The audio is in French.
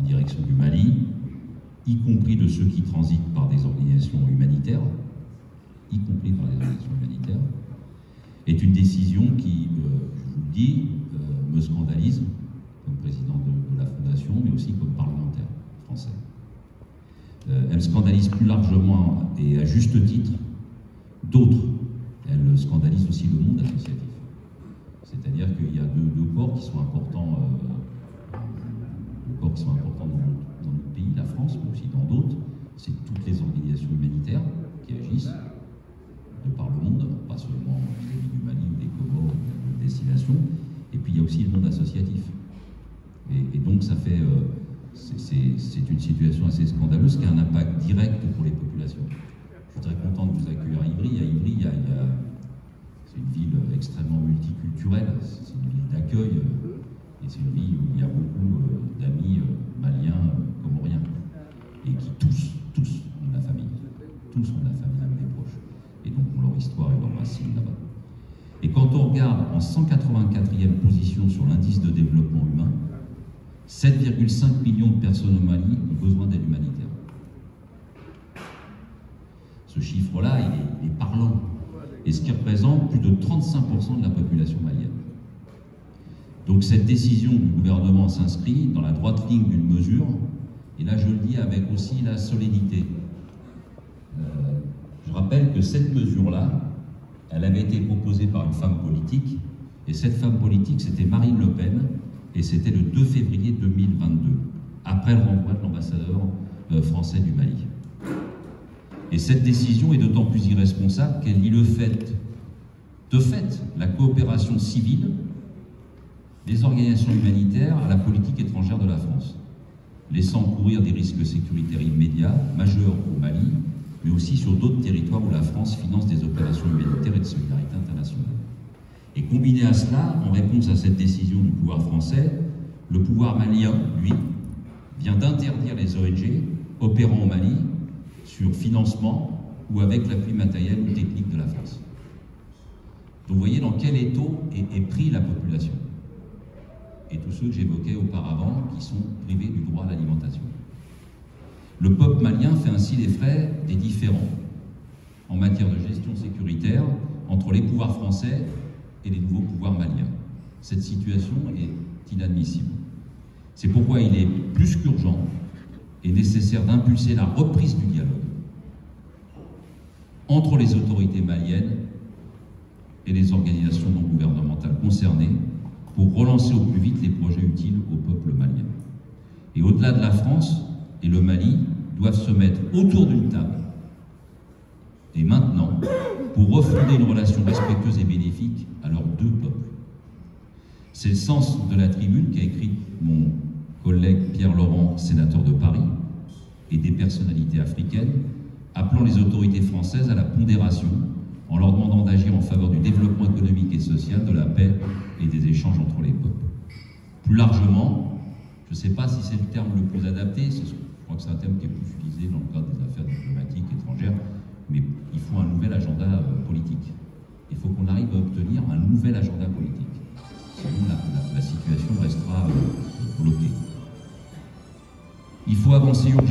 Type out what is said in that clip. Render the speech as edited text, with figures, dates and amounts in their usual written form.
direction du Mali, y compris de ceux qui transitent par des organisations humanitaires, est une décision qui, je vous le dis, me scandalise comme président de la Fondation, mais aussi comme parlementaire français. Elle me scandalise plus largement, et à juste titre, d'autres. Elle scandalise aussi le monde associatif. C'est-à-dire qu'il y a deux corps qui sont importants, dans notre pays, la France, mais aussi dans d'autres. C'est toutes les organisations humanitaires qui agissent de par le monde, pas seulement vis-à-vis du Mali ou des Comores ou de destination. Et puis il y a aussi le monde associatif. Et donc ça fait, c'est une situation assez scandaleuse qui a un impact direct pour les populations. Je suis très content de vous accueillir à Ivry. À Ivry, c'est une ville extrêmement multiculturelle, c'est une ville d'accueil, et c'est une ville où il y a beaucoup d'amis maliens, comoriens, et qui tous ont de la famille, ou des proches, et donc ont leur histoire et leurs racines là-bas. Et quand on regarde en 184e position sur l'indice de développement humain, 7,5 millions de personnes au Mali ont besoin d'aide humanitaire. Ce chiffre-là, il est parlant, et ce qui représente plus de 35% de la population malienne. Donc cette décision du gouvernement s'inscrit dans la droite ligne d'une mesure, et là je le dis avec aussi la solennité. Je rappelle que cette mesure-là, elle avait été proposée par une femme politique, et cette femme politique, c'était Marine Le Pen, et c'était le 2 février 2022, après le renvoi de l'ambassadeur français du Mali. Et cette décision est d'autant plus irresponsable qu'elle lie de fait, la coopération civile des organisations humanitaires à la politique étrangère de la France, laissant courir des risques sécuritaires immédiats, majeurs au Mali, mais aussi sur d'autres territoires où la France finance des opérations humanitaires et de solidarité internationale. Et combiné à cela, en réponse à cette décision du pouvoir français, le pouvoir malien, lui, vient d'interdire les ONG opérant au Mali sur financement ou avec l'appui matériel ou technique de la France. Donc vous voyez dans quel étau est pris la population. Et tous ceux que j'évoquais auparavant qui sont privés du droit à l'alimentation. Le peuple malien fait ainsi les frais des différends en matière de gestion sécuritaire entre les pouvoirs français et les nouveaux pouvoirs maliens. Cette situation est inadmissible. C'est pourquoi il est plus qu'urgent et nécessaire d'impulser la reprise du dialogue entre les autorités maliennes et les organisations non gouvernementales concernées pour relancer au plus vite les projets utiles au peuple malien. Et au-delà de la France et le Mali doivent se mettre autour d'une table, et maintenant, pour refonder une relation respectueuse et bénéfique à leurs deux peuples. C'est le sens de la tribune qu'a écrite mon collègue Pierre Laurent, sénateur de Paris, et des personnalités africaines, appelant les autorités françaises à la pondération, en leur demandant d'agir en faveur du développement économique et social, de la paix et des échanges entre les peuples. Plus largement, je ne sais pas si c'est le terme le plus adapté, je crois que c'est un terme qui est plus utilisé dans le cadre des affaires diplomatiques étrangères, mais il faut un nouvel agenda politique. Il faut qu'on arrive à obtenir un nouvel agenda politique. Sinon, la situation restera bloquée. Il faut avancer urgemment.